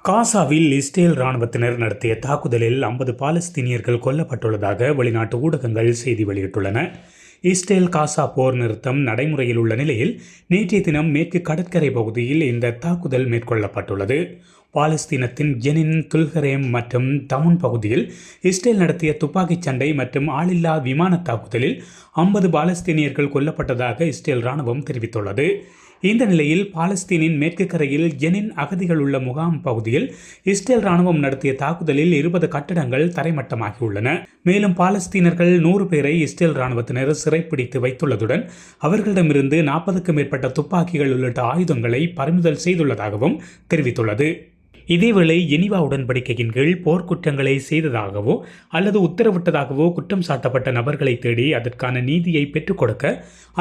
காசாவில் இஸ்ரேல் இராணுவத்தினர் நடத்திய தாக்குதலில் 50 பாலஸ்தீனியர்கள் கொல்லப்பட்டுள்ளதாக வெளிநாட்டு ஊடகங்கள் செய்தி வெளியிட்டுள்ளன. இஸ்ரேல் காசா போர் நிறுத்தம் நடைமுறையில் உள்ள நிலையில் நேற்றைய தினம் மேற்கு கடற்கரை பகுதியில் இந்த தாக்குதல் மேற்கொள்ளப்பட்டுள்ளது. பாலஸ்தீனத்தின் ஜெனின், துல்கரேம் மற்றும் தமுன் பகுதியில் இஸ்ரேல் நடத்திய துப்பாக்கிச் சண்டை மற்றும் ஆளில்லா விமான தாக்குதலில் 50 பாலஸ்தீனியர்கள் கொல்லப்பட்டதாக இஸ்ரேல் இராணுவம் தெரிவித்துள்ளது. இந்த நிலையில் பாலஸ்தீனின் மேற்கு கரையில் ஜெனின் அகதிகள் உள்ள முகாம் பகுதியில் இஸ்ரேல் ராணுவம் நடத்திய தாக்குதலில் 20 கட்டடங்கள் தரைமட்டமாகியுள்ளன. மேலும் பாலஸ்தீனர்கள் 100 பேரை இஸ்ரேல் ராணுவத்தினர் சிறைப்பிடித்து வைத்துள்ளதுடன் அவர்களிடமிருந்து 40க்கும் மேற்பட்ட துப்பாக்கிகள் உள்ளிட்ட ஆயுதங்களை பறிமுதல் செய்துள்ளதாகவும் தெரிவித்துள்ளது. இதேவேளை ஜெனீவா உடன்படிக்கையின் கீழ் போர்க்குற்றங்களை செய்ததாகவோ அல்லது உத்தரவிட்டதாகவோ குற்றம் சாட்டப்பட்ட நபர்களை தேடி அதற்கான நீதியை பெற்றுக் கொடுக்க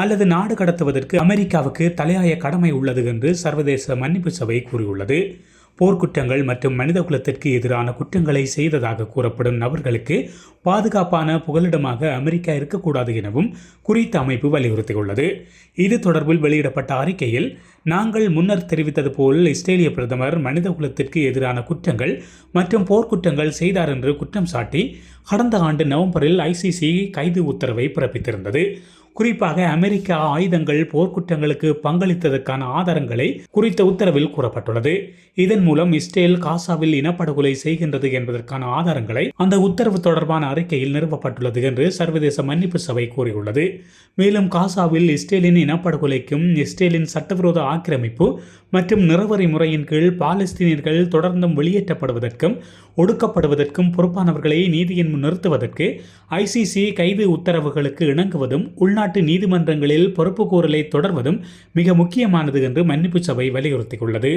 அல்லது நாடு கடத்துவதற்கு அமெரிக்காவுக்கு தலையாய கடமை உள்ளது என்று சர்வதேச மன்னிப்பு சபை கூறியுள்ளது. போர்க்குற்றங்கள் மற்றும் மனிதகுலத்திற்கு எதிரான குற்றங்களை செய்ததாக கூறப்படும் நபர்களுக்கு பாதுகாப்பான புகலிடமாக அமெரிக்கா இருக்கக்கூடாது எனவும் குறித்த அமைப்பு வலியுறுத்தியுள்ளது. இது தொடர்பில் வெளியிடப்பட்ட அறிக்கையில், நாங்கள் முன்னர் தெரிவித்தது போல் இஸ்ரேலிய பிரதமர் மனிதகுலத்திற்கு எதிரான குற்றங்கள் மற்றும் போர்க்குற்றங்கள் செய்தார் என்று குற்றம் சாட்டி கடந்த ஆண்டு நவம்பரில் ICC கைது உத்தரவை பிறப்பித்திருந்தது. குறிப்பாக அமெரிக்க ஆயுதங்கள் போர்க்குற்றங்களுக்கு பங்களித்ததற்கான ஆதாரங்களை குறித்த உத்தரவில் கூறப்பட்டுள்ளது. இதன் மூலம் இஸ்ரேல் காசாவில் இனப்படுகொலை செய்கின்றது என்பதற்கான ஆதாரங்களை அந்த உத்தரவு தொடர்பான அறிக்கையில் நிறுவப்பட்டுள்ளது என்று சர்வதேச மன்னிப்பு சபை கூறியுள்ளது. மேலும் காசாவில் இஸ்ரேலின் இனப்படுகொலைக்கும் இஸ்ரேலின் சட்டவிரோத ஆக்கிரமிப்பு மற்றும் நிறவரி முறையின் கீழ் பாலஸ்தீனியர்கள் தொடர்ந்தும் வெளியேற்றப்படுவதற்கும் ஒடுக்கப்படுவதற்கும் பொறுப்பானவர்களை நீதியின் முன் நிறுத்துவதற்கு ICC கைது உத்தரவுகளுக்கு இணங்குவதும் உள்நாட்டு நீதிமன்றங்களில் பொறுப்புக்கூறலை தொடர்வதும் மிக முக்கியமானது என்று மன்னிப்பு சபை வலியுறுத்தியுள்ளது.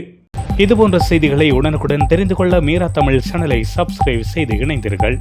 இதுபோன்ற செய்திகளை உடனுக்குடன் தெரிந்து கொள்ள மீரா தமிழ் சேனலை சப்ஸ்கிரைப் செய்து இணைந்தீர்கள்.